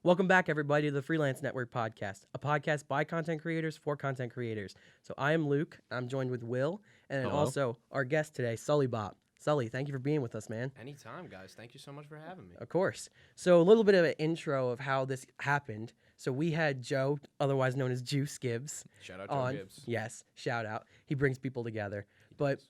Welcome back, everybody, to the Freelance Network Podcast, a podcast by content creators for content creators. So I am Luke. I'm joined with Will, and then Hello. also our guest today, Sully Bop. Sully, thank you for being with us, man. Anytime, guys. Thank you so much for having me. Of course. So a little bit of an intro of how this happened. So we had Joe, otherwise known as Juice Gibbs, Shout out Joe on. Gibbs. Yes, shout out. He brings people together. He But does.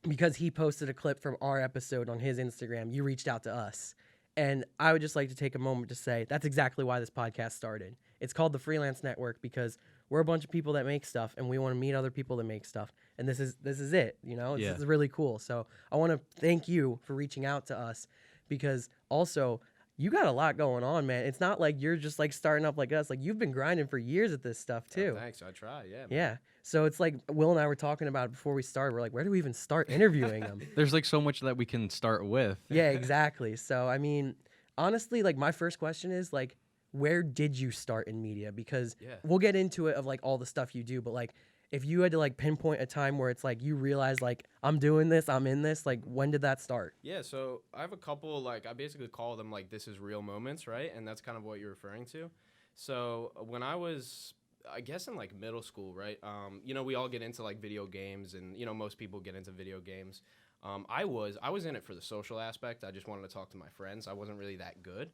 because he posted a clip from our episode on his Instagram, you reached out to us. And I would just like to take a moment to say that's exactly why this podcast started. It's called the Freelance Network because we're a bunch of people that make stuff and we want to meet other people that make stuff. And this is it, you know? This is really cool. So I want to thank you for reaching out to us because also you got a lot going on, man. It's not like you're just like starting up like us. Like you've been grinding for years at this stuff too. Oh, thanks. I try. Yeah. Man. Yeah. So it's like Will and I were talking about it before we started. We're like, where do we even start interviewing them? There's like so much that we can start with. Yeah, exactly. So, I mean, honestly, like my first question is like, where did you start in media? Because we'll get into it of like all the stuff you do, but like if you had to like pinpoint a time where it's like you realize like I'm doing this, I'm in this, like when did that start? Yeah. So I have a couple, like, I basically call them like this is real moments, right? And that's kind of what you're referring to. So when I was, I guess in like middle school, right? We all get into like video games and, most people get into video games. I was in it for the social aspect. I just wanted to talk to my friends. I wasn't really that good.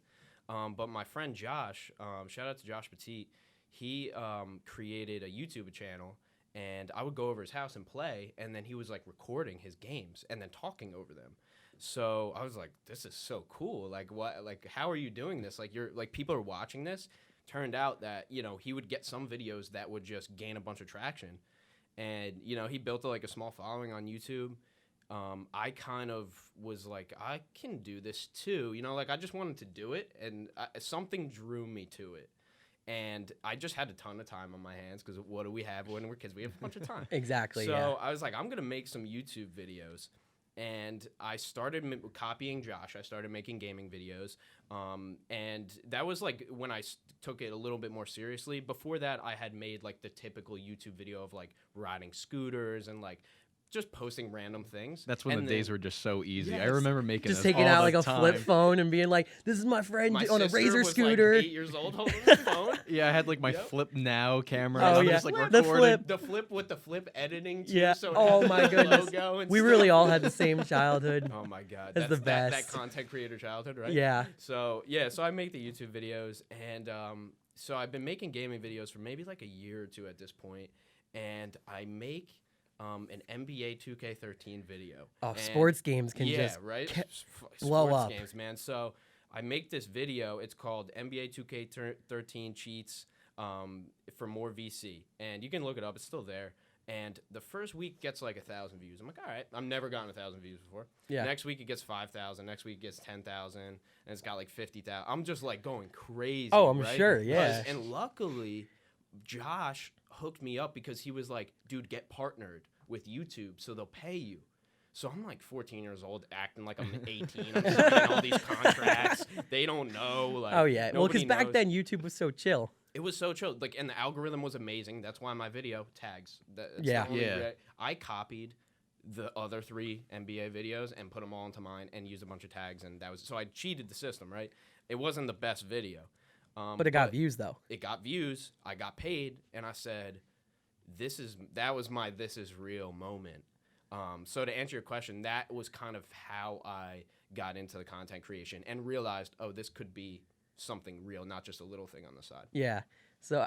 But my friend Josh, shout out to Josh Petit, he created a YouTube channel, and I would go over his house and play, and then he was like recording his games and then talking over them. So I was like, this is so cool. Like, what? Like, how are you doing this? Like, you're like, people are watching this. Turned out that he would get some videos that would just gain a bunch of traction, and he built like a small following on YouTube. I kind of was like, I can do this too. Like I just wanted to do it, and something drew me to it. And I just had a ton of time on my hands because what do we have when we're kids? We have a bunch of time. Exactly. So I was like, I'm going to make some YouTube videos. And I started copying Josh. I started making gaming videos. And that was like when I took it a little bit more seriously. Before that, I had made like the typical YouTube video of like riding scooters and like just posting random things. That's when the days were just so easy. Yes. I remember making just this taking all out the like a time. flip phone and being like, this is my friend My on a sister Razor was scooter. like 8 years old holding the phone. Yeah, I had like my Yep. Flip Now camera. Oh, and I'm yeah. just like The recording. flip. The flip with the flip editing too. Yeah. So it Oh had my the goodness. logo and We stuff. really all had the same childhood. Oh my god, That's the that best. content creator childhood, right? Yeah. So I make the YouTube videos, and so I've been making gaming videos for maybe like a year or two at this point, and I make an NBA 2K13 video. Oh, And sports games can just right? blow Sports up. games, man. So I make this video. It's called NBA 2K13 cheats for more VC, and you can look it up. It's still there. And the first week gets like 1,000 views. I'm like, all right, I've never gotten 1,000 views before. Yeah. Next week it gets 5,000. Next week it gets 10,000, and it's got like 50,000. I'm just like going crazy. Oh, I'm right? sure, yeah. And luckily, Josh hooked me up because he was like, dude, get partnered with YouTube so they'll pay you. So I'm like 14 years old, acting like I'm 18. I'm signing all these contracts. They don't know. Like, Oh yeah. Well, because nobody back knows. then YouTube was so chill. It was so chill. Like, and the algorithm was amazing. That's why my video tags. That's Yeah. the only Yeah. I copied the other 3 NBA videos and put them all into mine and used a bunch of tags, and that was so I cheated the system, right? It wasn't the best video, But it got views though. It got views. I got paid, and I said, that was my this is real moment. So to answer your question, that was kind of how I got into the content creation and realized, oh, this could be something real, not just a little thing on the side. Yeah. So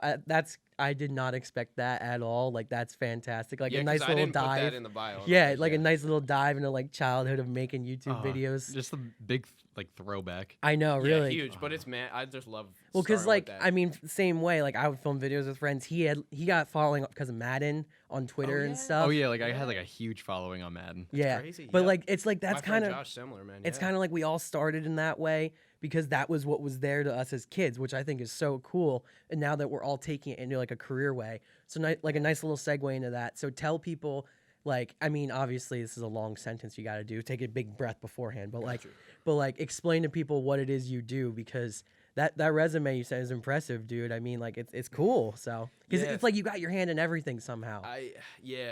I did not expect that at all. Like that's fantastic. Like Yeah, a 'cause nice I little didn't put dive. that in the bio. Yeah, like a nice little dive into like childhood of making YouTube videos. Just a big like throwback. I know, really. Yeah, huge. But it's I just love. Well, because starting like with that. I mean, same way. Like I would film videos with friends. He got following because of Madden on Twitter and yeah. stuff. Oh yeah, like I had like a huge following on Madden. Yeah, crazy, but yeah. like it's like that's my friend kind of Josh similar, man. it's yeah. kind of like we all started in that way because that was what was there to us as kids, which I think is so cool. And now that we're all taking it into like a career way, so like a nice little segue into that. So tell people. Like, I mean, obviously this is a long sentence you got to do. Take a big breath beforehand, but like explain to people what it is you do because that resume you said is impressive, dude. I mean, like it's cool. So because Yeah. it's like you got your hand in everything somehow.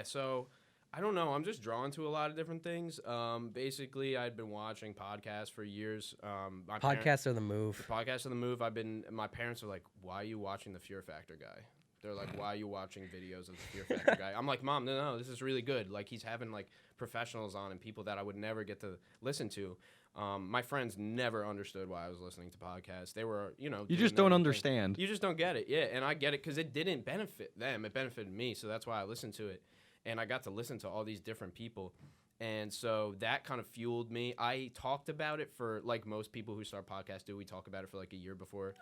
So I don't know. I'm just drawn to a lot of different things. Basically, I'd been watching podcasts for years. Podcasts are the move. Podcasts are the move. My parents are like, why are you watching the Fear Factor guy? They're like, why are you watching videos of the Fear Factor guy? I'm like, Mom, no, this is really good. Like, he's having, like, professionals on and people that I would never get to listen to. My friends never understood why I was listening to podcasts. They were, You doing just their don't own thing. understand. You just don't get it, yeah. And I get it because it didn't benefit them. It benefited me, so that's why I listened to it. And I got to listen to all these different people. And so that kind of fueled me. I talked about it for, like most people who start podcasts do, we talk about it for like a year before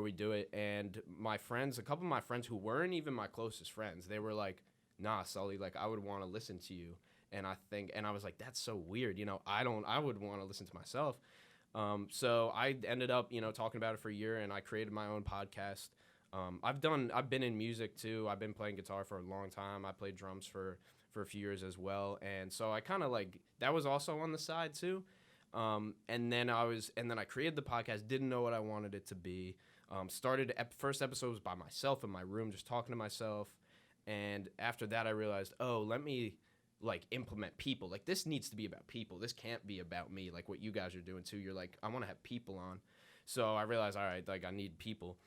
we do it. And a couple of my friends who weren't even my closest friends, they were like, nah, Sully, like I would want to listen to you. And I was like, that's so weird. I would want to listen to myself. So I ended up, talking about it for a year, and I created my own podcast. I've been in music too. I've been playing guitar for a long time. I played drums for a few years as well. And so I kind of that was also on the side too. And then I created the podcast, didn't know what I wanted it to be. First episode was by myself in my room, just talking to myself. And after that, I realized, let me implement people. Like, this needs to be about people. This can't be about me, like what you guys are doing too. You're like, I want to have people on. So I realized, all right, I need people.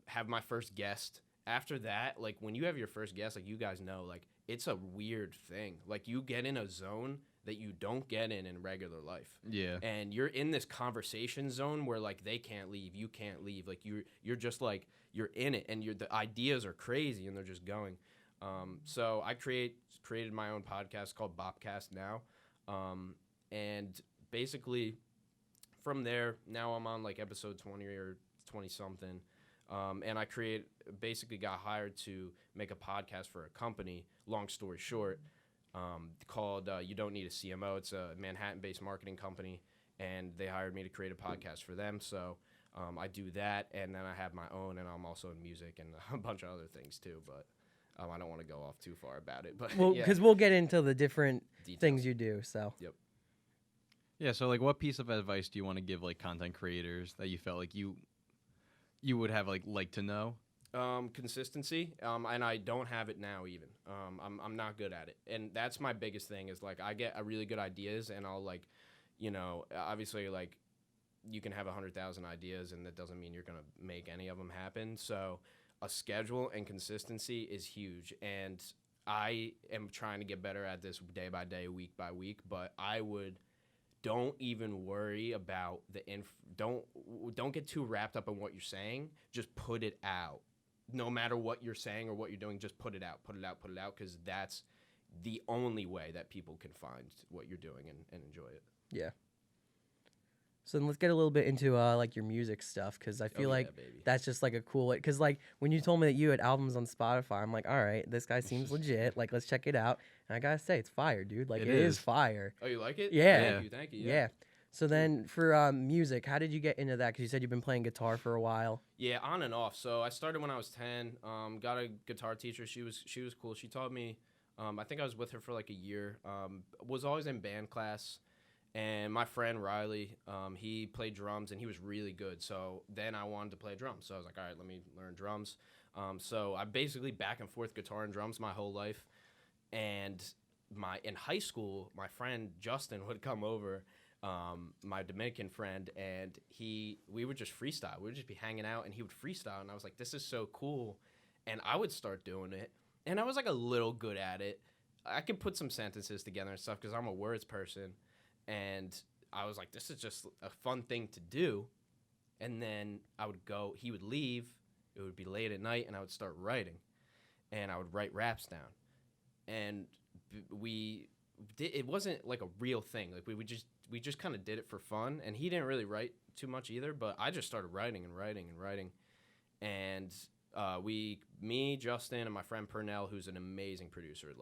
Have my first guest. After that, when you have your first guest, you guys know, it's a weird thing. You get in a zone that you don't get in regular life. Yeah. And you're in this conversation zone where they can't leave, you can't leave. You're just you're in it, and the ideas are crazy and they're just going. So I created my own podcast called Bopcast now. And basically from there, now I'm on episode 20 or 20 something. And I basically got hired to make a podcast for a company, long story short, called You Don't Need a CMO. It's a Manhattan-based marketing company, and they hired me to create a podcast for them. So I do that, and then I have my own, and I'm also in music and a bunch of other things too, but I don't want to go off too far about it. But because we'll get into the different Details. things you do, so. Yep. Yeah, so what piece of advice do you want to give content creators that you felt like you would have like to know? Consistency, and I don't have it now even. I'm not good at it, and that's my biggest thing is I get a really good ideas, and I'll obviously you can have 100,000 ideas, and that doesn't mean you're gonna make any of them happen. So a schedule and consistency is huge, and I am trying to get better at this day by day, week by week. But don't even worry about don't get too wrapped up in what you're saying. Just put it out. No matter what you're saying or what you're doing, just put it out, because that's the only way that people can find what you're doing and enjoy it. Yeah. So then let's get a little bit into your music stuff, because I feel baby. that's just a cool way. Because when you told me that you had albums on Spotify, I'm like, all right, this guy seems legit. Let's check it out. And I gotta say, it's fire, dude. It is fire. Oh, you like it? Yeah. Thank you. Yeah. So then for music, how did you get into that? Because you said you've been playing guitar for a while. Yeah, on and off. So I started when I was 10. Got a guitar teacher. She was cool. She taught me. I think I was with her for a year. Was always in band class. And my friend Riley, he played drums, and he was really good. So then I wanted to play drums. So I was like, all right, let me learn drums. So I basically back and forth guitar and drums my whole life. And in high school, my friend Justin would come over, my Dominican friend, and we would just freestyle. We would just be hanging out, and he would freestyle. And I was like, this is so cool. And I would start doing it. And I was a little good at it. I could put some sentences together and stuff because I'm a words person. And I was like, this is just a fun thing to do. And then I would go, he would leave, it would be late at night, and I would start writing. And I would write raps down. And it wasn't a real thing. We just kind of did it for fun. And he didn't really write too much either, but I just started writing. And me, Justin, and my friend Purnell, who's an amazing producer,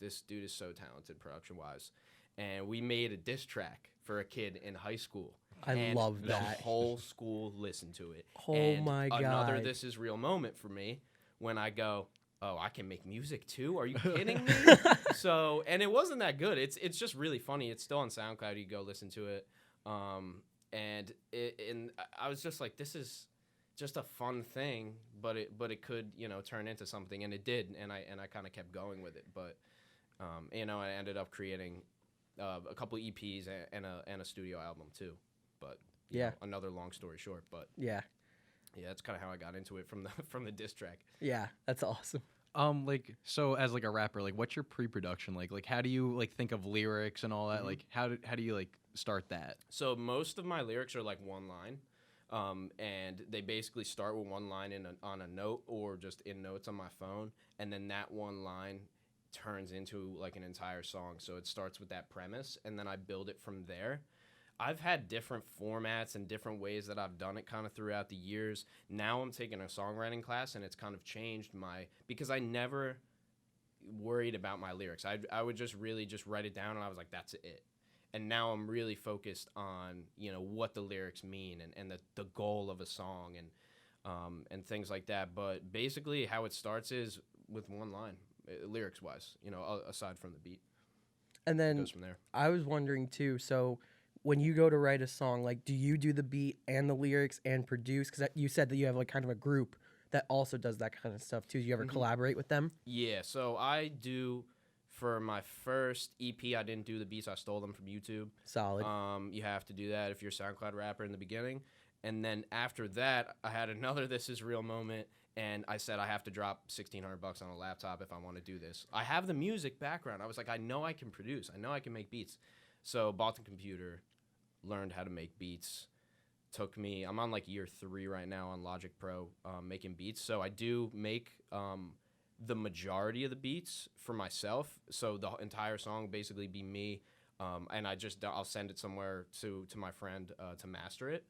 this dude is so talented production-wise. And we made a diss track for a kid in high school. I love that. The whole school listened to it. Oh my God. Another This Is Real moment for me when I go, oh, I can make music too? Are you kidding me? And it wasn't that good. It's just really funny. It's still on SoundCloud. You go listen to it. And I was just like, this is just a fun thing, but it could, turn into something, and it did. And I kind of kept going with it. But I ended up creating a couple EPs and a studio album too. But you know, another long story short. But Yeah. that's kind of how I got into it from the diss track. Yeah. That's awesome. Like, so as like a rapper, like, what's your pre-production like? Like, how do you like think of lyrics and all that? Like, how do you like start that? So most of my lyrics are like one line, and they basically start with one line on a note or just in notes on my phone, and then that one line turns into like an entire song. So it starts with that premise, and then I build it from there. I've had different formats and different ways that I've done it kind of throughout the years. Now I'm taking a songwriting class, and it's kind of changed because I never worried about my lyrics. I would just really just write it down, and I was like, that's it. And now I'm really focused on, what the lyrics mean and the goal of a song and things like that. But basically how it starts is with one line, lyrics-wise, aside from the beat. And It then goes from there. I was wondering too, so when you go to write a song, like, do you do the beat and the lyrics and produce? Because you said that you have like kind of a group that also does that kind of stuff too. Do you ever collaborate with them? Yeah, so I do. For my first EP, I didn't do the beats. I stole them from YouTube. Solid. You have to do that if you're a SoundCloud rapper in the beginning. And then after that, I had another This Is Real moment, and I said I have to drop $1,600 on a laptop if I want to do this. I have the music background. I was like, I know I can produce. I know I can make beats. So bought the computer, learned how to make beats. I'm on like year 3 right now on Logic Pro making beats. So I do make the majority of the beats for myself. So the entire song basically be me. And I'll send it somewhere to my friend to master it.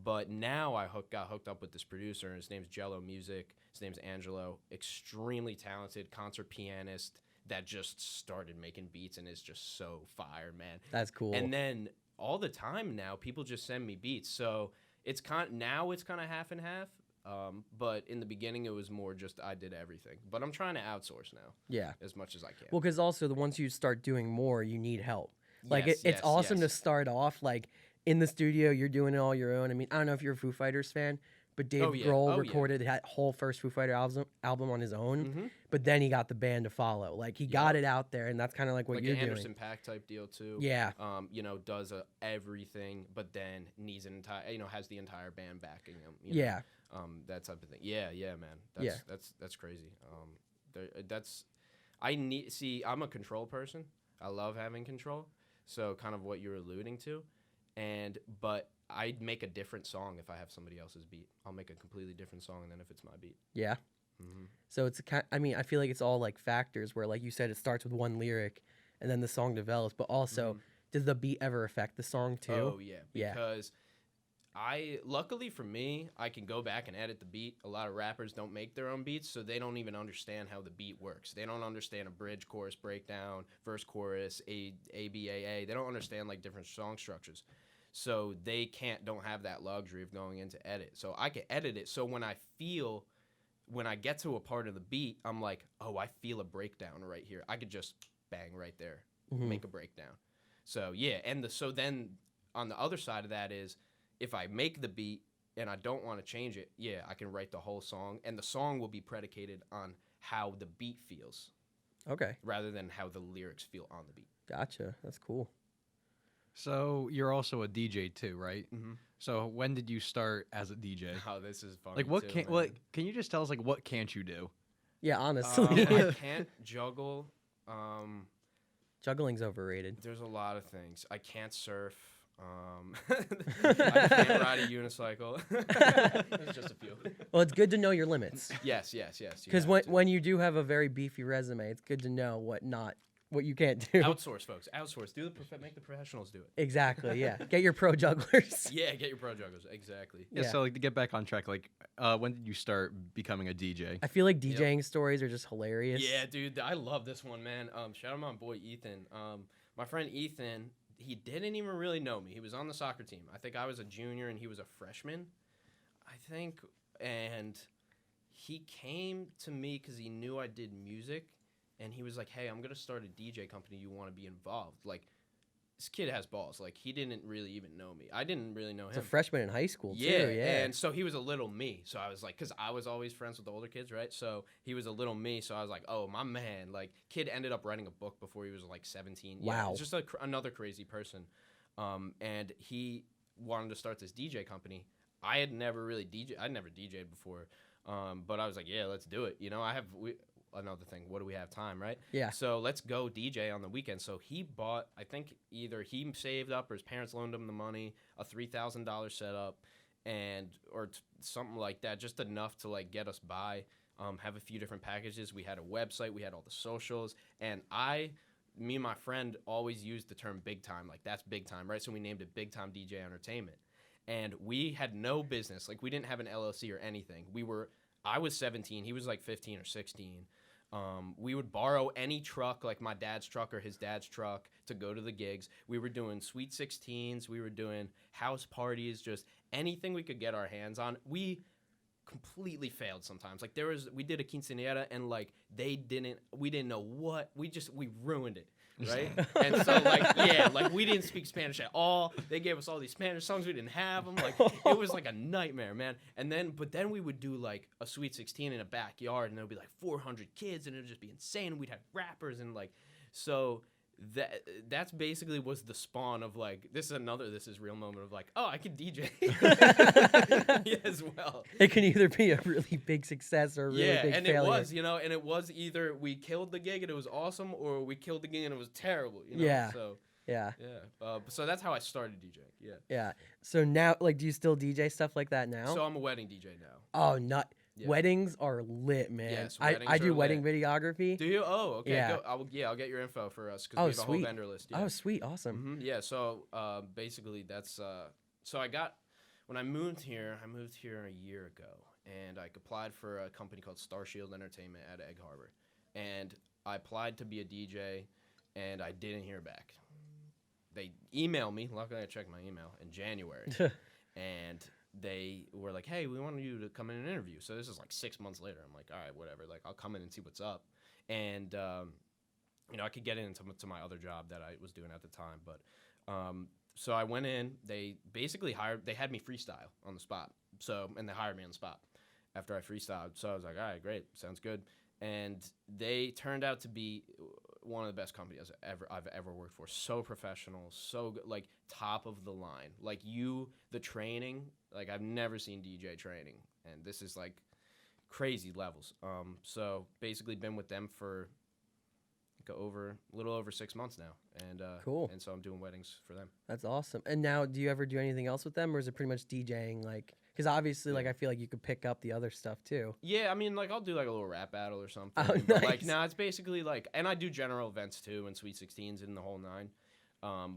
But now I got hooked up with this producer, and his name's Jello Music. His name's Angelo. Extremely talented concert pianist that just started making beats and is just so fire, man. That's cool. And then all the time now, people just send me beats. So it's kind of half and half. But in the beginning, it was more just I did everything. But I'm trying to outsource now. Yeah. As much as I can. Well, because also once you start doing more, you need help. Like Yes, it's awesome to yes. start off like in the studio, you're doing it all your own. I mean, I don't know if you're a Foo Fighters fan, but Dave Oh, yeah. Grohl Oh, yeah. recorded that whole first Foo Fighter album on his own, Mhm. but then he got the band to follow. Like he got it out there, and that's kind of like what Like you're an Anderson doing. .Paak type deal too. Yeah. Does everything, but then needs an entire, has the entire band backing him. Yeah. That type of thing. Yeah, man. That's crazy. I'm a control person. I love having control. So kind of what you're alluding to, but I'd make a different song if I have somebody else's beat. I'll make a completely different song than if it's my beat. Yeah. Mm-hmm. So I feel like it's all like factors where, like you said, it starts with one lyric, and then the song develops. But also, does the beat ever affect the song too? Oh yeah, Yeah. because luckily for me, I can go back and edit the beat. A lot of rappers don't make their own beats, so they don't even understand how the beat works. They don't understand a bridge, chorus, breakdown, verse, chorus, A, B, A. They don't understand like different song structures. So they don't have that luxury of going into edit. So I can edit it. So when I get to a part of the beat, I'm like, oh, I feel a breakdown right here. I could just bang right there, make a breakdown. So yeah, so then on the other side of that is, if I make the beat and I don't want to change it, yeah, I can write the whole song, and the song will be predicated on how the beat feels Okay. rather than how the lyrics feel on the beat. Gotcha. That's cool. So you're also a DJ too, right? Mm-hmm. So when did you start as a DJ? Oh, this is funny. Like what too, can man. can you just tell us like what can't you do? Yeah, honestly. I can't juggle. Juggling's overrated. There's a lot of things. I can't surf. I can't ride a unicycle. There's just a few. Well, it's good to know your limits. Yes. Because when you do have a very beefy resume, it's good to know what you can't do. Outsource, folks. Outsource. Make the professionals do it. Exactly. Yeah. Get your pro jugglers. Yeah, get your pro jugglers. Exactly. Yeah. Yeah. So like to get back on track, like when did you start becoming a DJ? I feel like DJing stories are just hilarious. Yeah, dude. I love this one, man. Shout out my boy Ethan. My friend Ethan. He didn't even really know me. He was on the soccer team. I think I was a junior and he was a freshman, I think. And he came to me because he knew I did music. And he was like, hey, I'm going to start a DJ company. You want to be involved? Like, this kid has balls. Like, he didn't really even know me. I didn't really know It's a him. freshman in high school, too. Yeah, Yeah. and so he was a little me. So I was like, because I was always friends with the older kids, right? So he was a little me. So I was like, oh, my man. Like, kid ended up writing a book before he was like 17. Yeah, Wow. it's just another crazy person. And he wanted to start this DJ company. I had never really I'd never DJed before. But I was like, yeah, let's do it. You know, another thing, what do we have time, right? Yeah. So let's go DJ on the weekend. So he bought, I think either he saved up or his parents loaned him the money, a $3,000 setup, or something like that, just enough to like get us by, have a few different packages. We had a website, we had all the socials, and me and my friend always used the term big time, like that's big time, right? So we named it Big Time DJ Entertainment. And we had no business, like we didn't have an LLC or anything. I was 17, he was like 15 or 16. We would borrow any truck, like my dad's truck or his dad's truck, to go to the gigs. We were doing Sweet 16s. We were doing house parties, just anything we could get our hands on. We completely failed sometimes. Like we did a quinceañera and like we didn't know what, we ruined it. Right? And so like, yeah, like we didn't speak Spanish at all. They gave us all these Spanish songs. We didn't have them. Like it was like a nightmare, man. But then we would do like a Sweet 16 in a backyard and there would be like 400 kids and it would just be insane. We'd have rappers and like, so that's basically was the spawn of like, this is real moment of like, oh, I can DJ as well. It can either be a really big success or a really big and failure. it was, and it was either we killed the gig and it was awesome, or we killed the gig and it was terrible. Yeah. So yeah. So that's how I started DJing. Yeah. Yeah. So now, like, do you still DJ stuff like that now? So I'm a wedding DJ now. Oh, not. Yeah. Weddings are lit, man. Yes, I do wedding videography. Do you? Oh, okay. Yeah. I'll get your info for us because we have a whole vendor list. Yeah. Oh, sweet. Awesome. Mm-hmm. Yeah. So basically, that's so when I moved here a year ago, and I applied for a company called Star Shield Entertainment at Egg Harbor, and I applied to be a DJ, and I didn't hear back. They emailed me. Luckily, I checked my email in January, and they were like, hey, we want you to come in and interview. So this is like 6 months later. I'm like, all right, whatever. Like, I'll come in and see what's up. And, I could get into my other job that I was doing at the time. But so I went in. They basically they had me freestyle on the spot. And they hired me on the spot after I freestyled. So I was like, all right, great. Sounds good. And they turned out to be one of the best companies I've ever worked for. So professional, so good, like top of the line. Like the training, like I've never seen DJ training, and this is like crazy levels. So basically been with them for a little over 6 months now, and cool. And so I'm doing weddings for them. That's awesome. And now, do you ever do anything else with them, or is it pretty much DJing? Like, because obviously, like I feel like you could pick up the other stuff too. Yeah, I mean, like I'll do like a little rap battle or something. Oh, but, nice. like, no, it's basically like, and I do general events too, and Sweet 16s and the whole nine.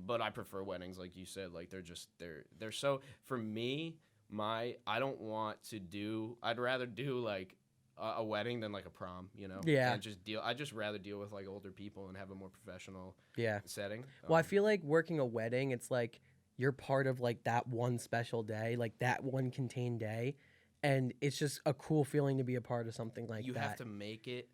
But I prefer weddings, like you said. Like they're so, for me, I'd rather do like a wedding than like a prom, Yeah. And I just rather deal with like older people and have a more professional setting. Well, I feel like working a wedding, it's like you're part of like that one special day, like that one contained day, and it's just a cool feeling to be a part of something like that. You have to make it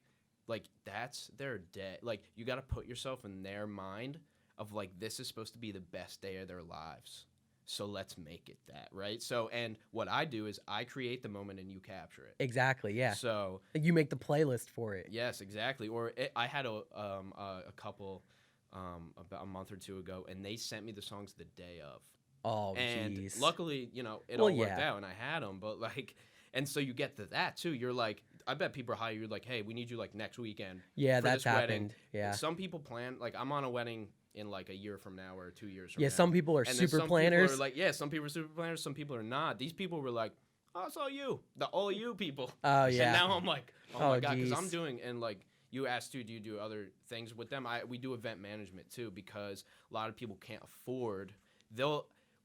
like that's their day. Like you got to put yourself in their mind of like, this is supposed to be the best day of their lives. So let's make it that, right? So, and what I do is I create the moment and you capture it. Exactly, yeah. So like you make the playlist for it. Yes, exactly. Or I had a couple about a month or two ago, and they sent me the songs the day of. Oh, and jeez. Luckily, it all worked out, and I had them. But like, and so you get to that too. You're like, I bet people are high. You're like, hey, we need you like next weekend. Yeah, for that's this happened. Wedding. Yeah. Some people plan, like I'm on a wedding in like a year from now or 2 years from now. Yeah, some people are and super some planners. People are like, yeah, some people are super planners. Some people are not. These people were like, oh, it's all you. All you people. Oh, yeah. And now I'm like, oh my God, because I'm geez. doing, and like, you asked too, do you do other things with them? We do event management too, because a lot of people can't afford.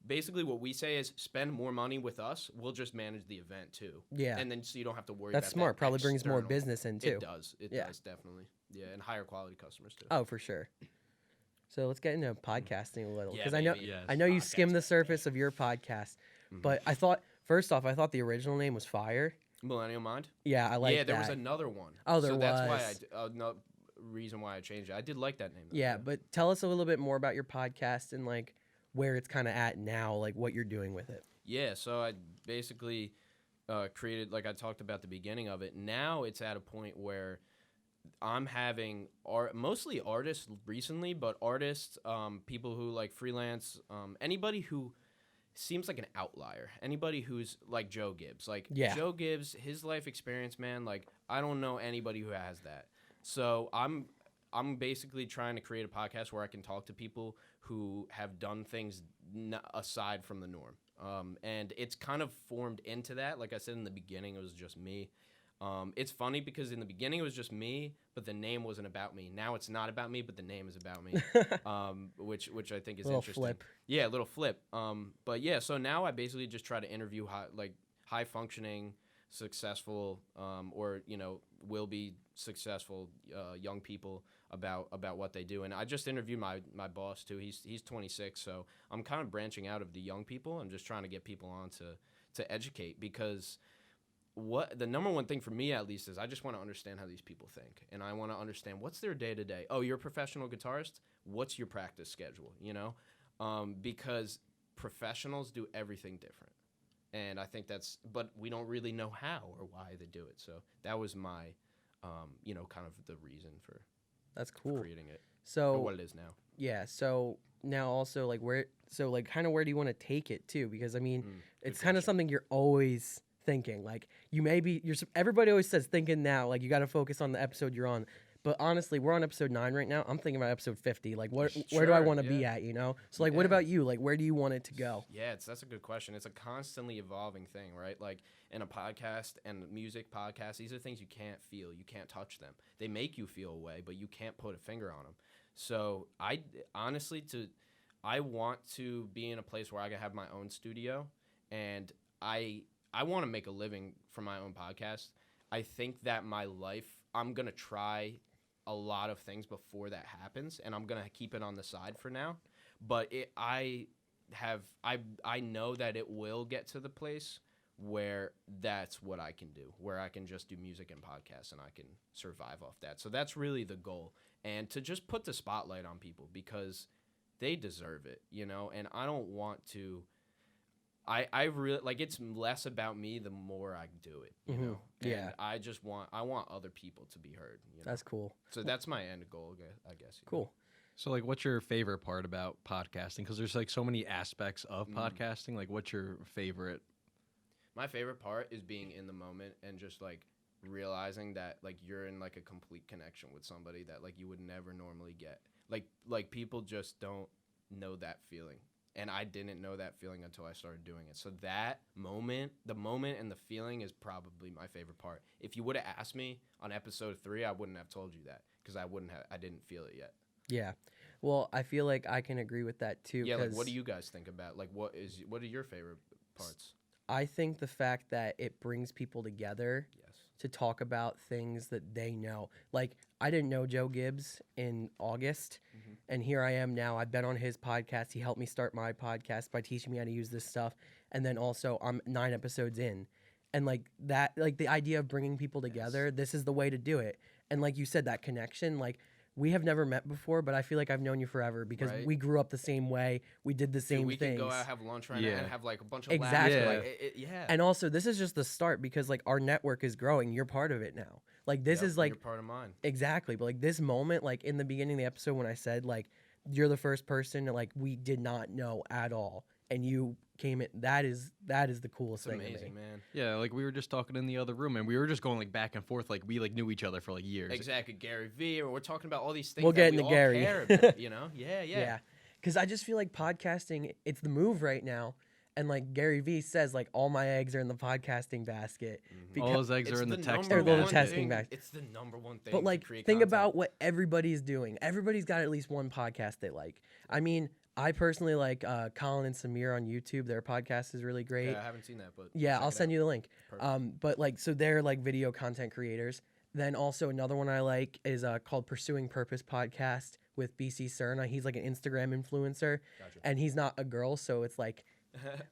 Basically what we say is spend more money with us. We'll just manage the event too. Yeah. And then so you don't have to worry That's about smart. that Probably brings more external. business in too. It does. It does, definitely. Yeah, and higher quality customers too. Oh, for sure. So let's get into podcasting a little, because Yeah, I know baby. Yes, I know you podcasting. skimmed the surface of your podcast, but I thought the original name was fire. Millennial Mind? Yeah, I like that. Yeah, there was another one. Oh, there so that's was. why reason why I changed it. I did like that name. Though, Yeah, but tell us a little bit more about your podcast and like where it's kind of at now, like what you're doing with it. Yeah, so I basically created, like I talked about the beginning of it. Now it's at a point where I'm having mostly artists recently, but artists, people who like freelance, anybody who seems like an outlier, anybody who's like Joe Gibbs. Like Joe Gibbs, his life experience, man, like I don't know anybody who has that. So I'm basically trying to create a podcast where I can talk to people who have done things aside from the norm. And it's kind of formed into that. Like I said in the beginning, it was just me. It's funny because in the beginning it was just me, but the name wasn't about me. Now it's not about me, but the name is about me, which I think is interesting. Flip. Yeah, a little flip. But yeah, so now I basically just try to interview high functioning, successful, or will be successful young people about what they do. And I just interviewed my boss too. He's 26, so I'm kind of branching out of the young people and just trying to get people on to educate, because what the number one thing for me at least is I just want to understand how these people think, and I want to understand what's their day to day. Oh, you're a professional guitarist. What's your practice schedule? Because professionals do everything different, and I think but we don't really know how or why they do it. So that was my, kind of the reason for that's cool creating it. So or what it is now. Yeah. So now also like where do you want to take it too? Because I mean, it's kind of something you're always thinking. Like everybody always says thinking now, like you got to focus on the episode you're on. But honestly, we're on episode 9 right now. I'm thinking about episode 50. Like where do I want to be at, So like what about you? Like where do you want it to go? Yeah, that's a good question. It's a constantly evolving thing, right? Like in a podcast and music podcast, these are things you can't feel. You can't touch them. They make you feel a way, but you can't put a finger on them. So I want to be in a place where I can have my own studio, and I want to make a living from my own podcast. I think that I'm going to try a lot of things before that happens, and I'm going to keep it on the side for now. But I know that it will get to the place where that's what I can do, where I can just do music and podcasts and I can survive off that. So that's really the goal, and to just put the spotlight on people because they deserve it, and I don't want to. I really like it's less about me the more I do it, And yeah. I want other people to be heard. That's cool. So that's my end goal, I guess. Cool. So like, what's your favorite part about podcasting? Because there's like so many aspects of podcasting. Like, what's your favorite? My favorite part is being in the moment and just like realizing that like you're in like a complete connection with somebody that like you would never normally get. Like people just don't know that feeling. And I didn't know that feeling until I started doing it. So that moment, the moment and the feeling is probably my favorite part. If you would have asked me on episode 3, I wouldn't have told you that because I didn't feel it yet. Yeah. Well, I feel like I can agree with that too. Yeah, like what do you guys think about? Like what are your favorite parts? I think the fact that it brings people together to talk about things that they know. Like I didn't know Joe Gibbs in August, and here I am now. I've been on his podcast. He helped me start my podcast by teaching me how to use this stuff. And then also I'm 9 episodes in. And like that, like the idea of bringing people together, this is the way to do it. And like you said, that connection, like we have never met before, but I feel like I've known you forever because we grew up the same way. We did the same things. We can go out, have lunch right now, and have like a bunch of exactly. laughs. Like, And also, this is just the start because like our network is growing. You're part of it now. Like this is like you're part of mine. Exactly. But like this moment, like in the beginning of the episode when I said like you're the first person like we did not know at all, and you came in. That is the coolest thing. Amazing, man. Yeah, like we were just talking in the other room, and we were just going like back and forth, like we like knew each other for like years. Exactly, Gary V. Or we're talking about all these things. We'll get we into all Gary. Care about, Yeah. Because I just feel like podcasting, it's the move right now. And like Gary V says, like all my eggs are in the podcasting basket. All those eggs are in the texting basket. It's the number one thing. But like, think about what everybody's doing. Everybody's got at least one podcast they like. I mean, I personally like Colin and Samir on YouTube. Their podcast is really great. Yeah, I haven't seen that, but I'll send you the link. But like, so they're like video content creators. Then also another one I like is called Pursuing Purpose Podcast with BC Cerna. He's like an Instagram influencer, and he's not a girl, so it's like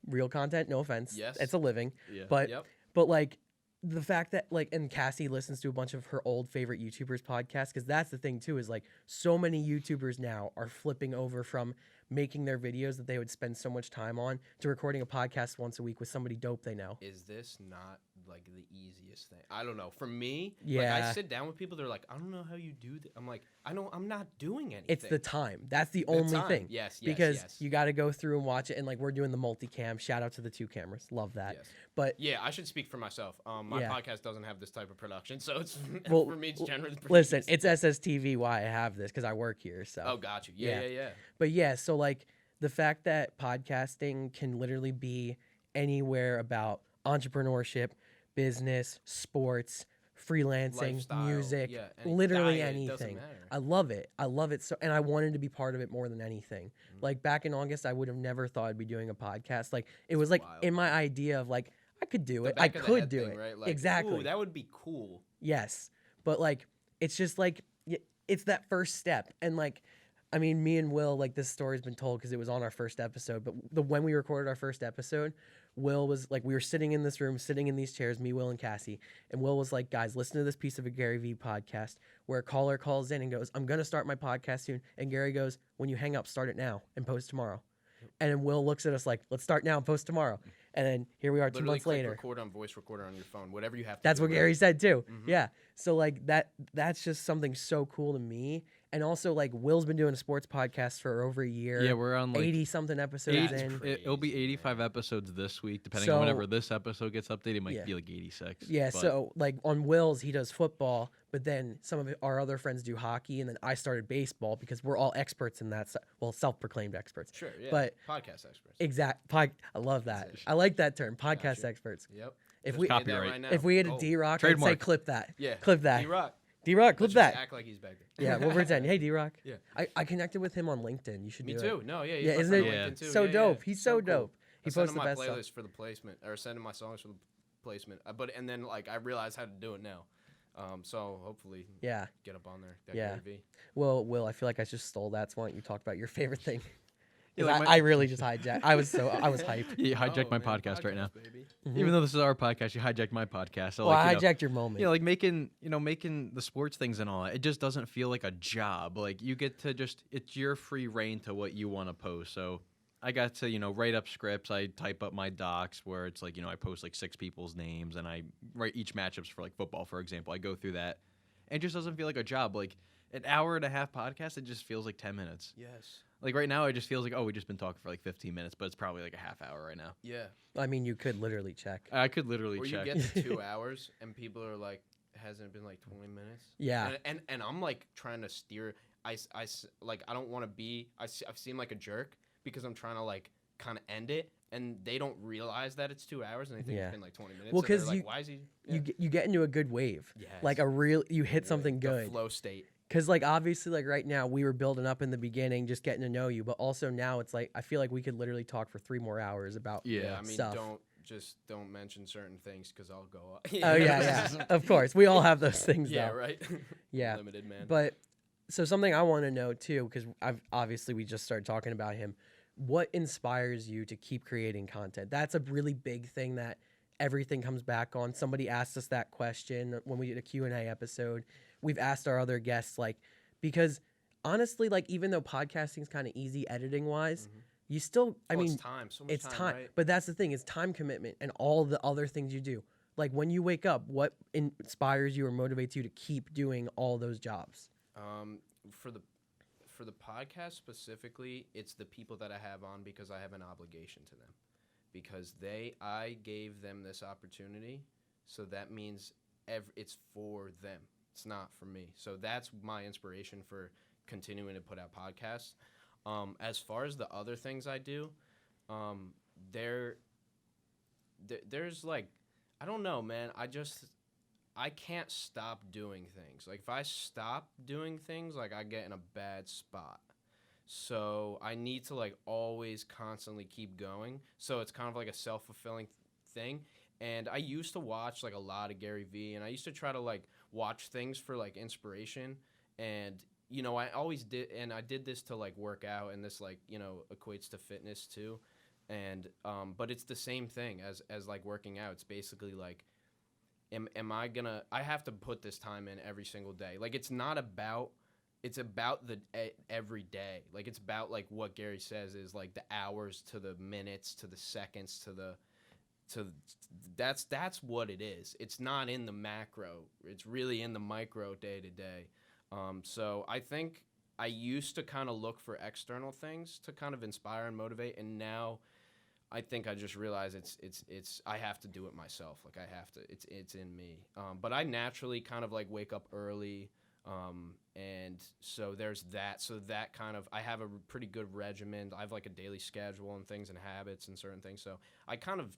real content. No offense. Yes, it's a living. Yeah. But like the fact that like, and Cassie listens to a bunch of her old favorite YouTubers podcasts, because that's the thing too, is like so many YouTubers now are flipping over from making their videos that they would spend so much time on to recording a podcast once a week with somebody dope they know. Is this not like the easiest thing? I don't know. For me, Yeah. like I sit down with people, they're like, I don't know how you do that. I'm like, I'm not doing anything. It's the time. That's the only time. thing. Yes, because you got to go through and watch it, and like we're doing the multicam. Shout out to the 2 cameras. Love that. Yes. But yeah, I should speak for myself. My Yeah. podcast doesn't have this type of production, so it's Well, for me. It's generally pretty listen, easy. it's SSTV why I have this, because I work here. So Oh, got you. Yeah. But yeah, so like the fact that podcasting can literally be anywhere about entrepreneurship, business, sports, freelancing, Lifestyle, music, yeah, literally diet, it doesn't anything. matter. I love it. I love it so, and I wanted to be part of it more than anything. Like back in August, I would have never thought I'd be doing a podcast. Like it was like wild. in my idea of like I could do The it. I back of the could head do thing, it. right? Like, Exactly. Ooh, that would be cool. Yes. But like it's just like it's that first step. And like I mean, me and Will, like this story's been told because it was on our first episode, but when we recorded our first episode, Will was like, we were sitting in this room, sitting in these chairs, me, Will, and Cassie, and Will was like, guys, listen to this piece of a Gary Vee podcast where a caller calls in and goes, I'm going to start my podcast soon. And Gary goes, when you hang up, start it now and post tomorrow. And then Will looks at us like, let's start now and post tomorrow. And then here we are 2 Literally months click later. record on voice recorder on your phone, whatever you have to That's do, what right? Gary said too. Yeah. So like that's just something so cool to me. And also like Will's been doing a sports podcast for over a year. Yeah, we're on like 80 something episodes That's in. crazy. it'll be 85 episodes this week, depending So- on whenever this episode gets updated. It might Yeah. be like 86. Yeah, but so like on Will's, he does football, but then some of our other friends do hockey, and then I started baseball because we're all experts in that. Well, self-proclaimed experts. Sure, yeah. But- podcast experts. I love that. That's it. I like that term, podcast Gotcha. experts. Yep. If Just we did that Copyright. right now. if we had a Oh, D-Rock, I'd say Trademark. clip that. yeah, Clip that. D-Rock. D-Rock, clip Let's that. just act like he's back there. Yeah, we'll pretend. Hey, D-Rock. Yeah. I connected with him on LinkedIn. You should Me do too. it. No, yeah, he's Yeah, my isn't friend it on Yeah. LinkedIn too. so yeah, dope? Yeah. He's so cool. dope. He I send posts him the my best stuff. playlist for the placement, or send him my songs for the placement. And then like I realized how to do it now. So hopefully Yeah. get up on there. That Yeah. Gary Vee. Well, Will, I feel like I just stole that. So why don't you talk about your favorite thing? 'Cause Yeah, like I really just hijacked. I was hyped. You hijacked Oh, my man, podcast right now. baby. Even though this is our podcast, you hijacked my podcast. So Well, like, I you know, hijacked your moment. like making the sports things and all that. It just doesn't feel like a job. Like you get to it's your free reign to what you want to post. So I got to write up scripts. I type up my docs where it's like I post like 6 people's names and I write each matchups for like football, for example. I go through that. And it just doesn't feel like a job. Like an hour and a half podcast, it just feels like 10 minutes. Yes. Like right now, it just feels like, we just been talking for like 15 minutes, but it's probably like a half hour right now. Yeah. I mean, you could literally check. I could literally Or check. you get to 2 hours and people are like, hasn't it been like 20 minutes? Yeah. And I'm like trying to steer. I don't want to be. I've seemed like a jerk because I'm trying to like kind of end it, and they don't realize that it's 2 hours and they think Yeah. it's been like 20 minutes. Well, so they're 'cause like, why is he? You get into a good wave. Yes. Like you hit something The good. flow state. Because like obviously like right now we were building up in the beginning, just getting to know you, but also now it's like I feel like we could literally talk for 3 more hours about. Yeah. I mean, stuff. don't mention certain things because I'll go. Oh yeah. Of course, we all have those things. Yeah. though. Right. Yeah. Limited man. But so something I want to know too, because obviously we just started talking about him. What inspires you to keep creating content? That's a really big thing that everything comes back on. Somebody asked us that question when we did a Q&A episode. We've asked our other guests, like, because honestly, like, even though podcasting is kind of easy editing wise, you still, I mean, it's time. So much it's time. right? But that's the thing, it's time commitment and all the other things you do. Like when you wake up, what inspires you or motivates you to keep doing all those jobs? For the podcast specifically, it's the people that I have on because I have an obligation to them. Because I gave them this opportunity, so that means it's for them. It's not for me. So that's my inspiration for continuing to put out podcasts. As far as the other things I do, there's like, I don't know, man. I can't stop doing things. Like if I stop doing things, like I get in a bad spot. So I need to like always constantly keep going. So it's kind of like a self-fulfilling thing. And I used to watch like a lot of Gary Vee, and I used to try to like watch things for like inspiration. And I always did, and I did this to like work out, and this like equates to fitness too. And but it's the same thing as like working out. It's basically like am I gonna? I have to put this time in every single day. Like it's about the every day. Like it's about like what Gary says is like the hours to the minutes to the seconds to that's what it is. It's not in the macro. It's really in the micro day to day. So I think I used to kind of look for external things to kind of inspire and motivate, and now I think I just realize it's I have to do it myself. Like I have to. It's in me. But I naturally kind of like wake up early, and so there's that. So that kind of I have a pretty good regimen. I have like a daily schedule and things and habits and certain things. So I kind of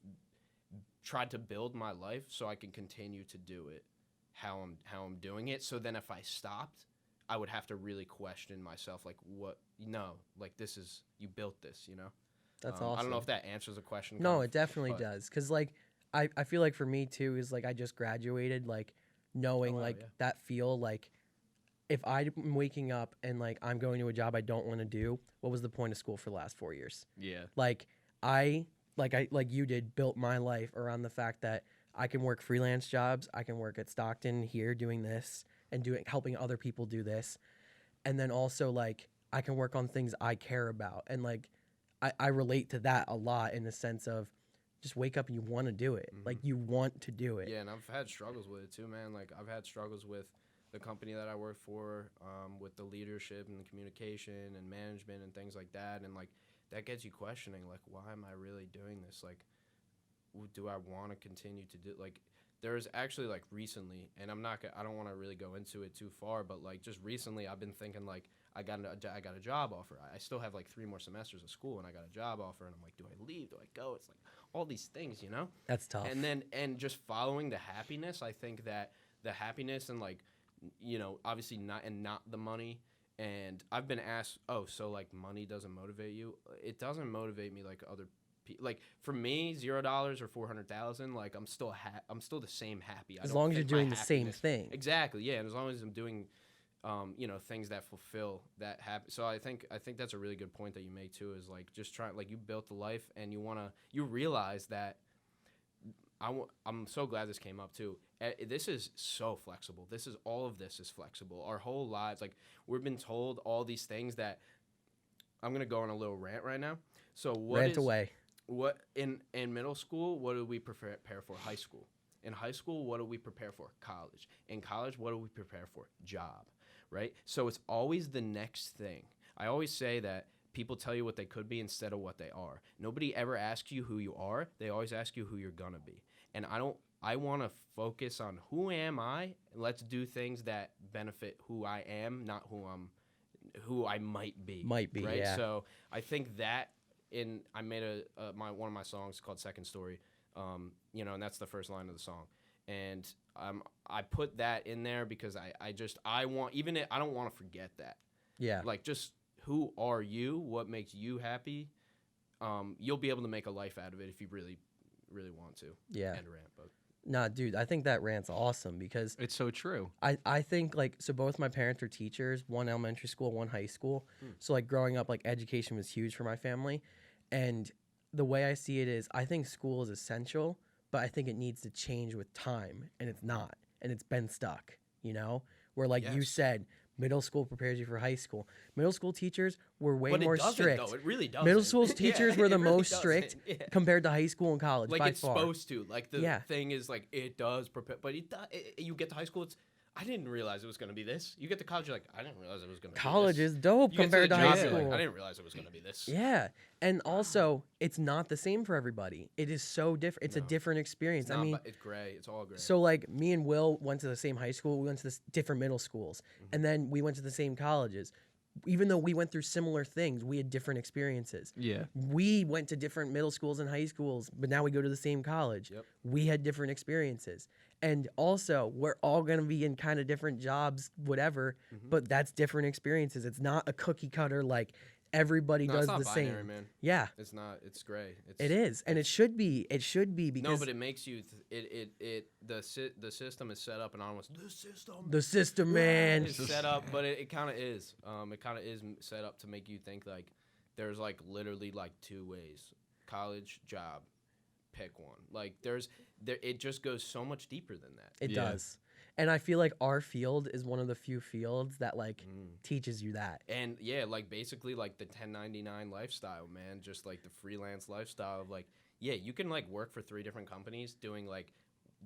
tried to build my life so I can continue to do it how I'm doing it. So then if I stopped, I would have to really question myself, like this is you built this, you know. That's awesome. I don't know if that answers the question. No, it definitely does. Because, like, I feel like for me, too, is, like, I just graduated, like, knowing, that feel, like, if I'm waking up and, like, I'm going to a job I don't want to do, what was the point of school for the last 4 years? Yeah. Like, like you did, built my life around the fact that I can work freelance jobs. I can work at Stockton here doing this and helping other people do this. And then also, like, I can work on things I care about. And, like, I relate to that a lot in the sense of just wake up and you want to do it. Mm-hmm. Like, you want to do it. Yeah, and I've had struggles with it too, man. Like, I've had struggles with the company that I work for, with the leadership and the communication and management and things like that. And, like, that gets you questioning, like, why am I really doing this? Like, do I want to continue to do, like, there's actually, like, recently, and I don't want to really go into it too far, but, like, just recently I've been thinking, like, I got a job offer. I still have, like, 3 more semesters of school, and I got a job offer, and I'm like, do I leave? Do I go? It's, like, all these things, you know? That's tough. And just following the happiness, I think that the happiness and, like, you know, obviously not the money. And I've been asked, oh, so, like, money doesn't motivate you? It doesn't motivate me like other people. Like, for me, $0 or 400,000, like, I'm still the same happy. As long as you're doing the same thing. Exactly, yeah. And as long as I'm doing, you know, things that fulfill that happy. So I think that's a really good point that you make too. Is like just trying, like, you built the life, and you realize that. I'm so glad this came up too. This is so flexible. All of this is flexible. Our whole lives, like, we've been told all these things that I'm gonna go on a little rant right now. So Rant away. What in middle school? What do we prepare for? High school. In high school, what do we prepare for? College. In college, what do we prepare for? Job. Right. So it's always the next thing. I always say that people tell you what they could be instead of what they are. Nobody ever asks you who you are. They always ask you who you're gonna be. And I want to focus on who am I, and let's do things that benefit who I am, not who I might be. Might be, right? yeah. So I think that I made one of my songs called Second Story, you know, and that's the first line of the song. And I put that in there because I don't want to forget that. Yeah. Like, just who are you? What makes you happy? You'll be able to make a life out of it if you really, really want to. Yeah. And rant, but. Nah, dude, I think that rant's awesome because It's so true. I think, like, so both my parents are teachers, one elementary school, one high school. So, like, growing up, like, education was huge for my family. And the way I see it is I think school is essential, but I think it needs to change with time, and it's not. And it's been stuck, you know? Where, like you said, middle school prepares you for high school. Middle school teachers were way more strict. Though. It really doesn't. Middle school's teachers were the really most strict doesn't. compared to high school and college, like, by it's far. supposed to. Like, the thing is, like, it does prepare, but you get to high school, I didn't realize it was going to be this. You get to college, you're like, I didn't realize it was going to be this. College is dope compared to high job, school. like, I didn't realize it was going to be this. Yeah. And also, it's not the same for everybody. It is so different. It's a different experience. It's I mean, it's gray. It's all gray. so, like, me and Will went to the same high school. We went to different middle schools. And then we went to the same colleges. Even though we went through similar things, we had different experiences. Yeah. We went to different middle schools and high schools, but now we go to the same college. Yep. We had different experiences. And also, we're all going to be in kind of different jobs, whatever, but that's different experiences. It's not a cookie cutter, like, everybody does it's not the binary, same. man. Yeah. It's not. It's gray. It is. And it should be. It should be because No, but it makes you. The system is set up, and almost the system, man. is set up, but it kind of is. It kind of is set up to make you think like there's like literally like 2 ways: college, job. pick one. Like it just goes so much deeper than that. It does. And I feel like our field is one of the few fields that like teaches you that. And yeah, like basically like the 1099 lifestyle, man, just like the freelance lifestyle of like, yeah, you can like work for 3 different companies doing like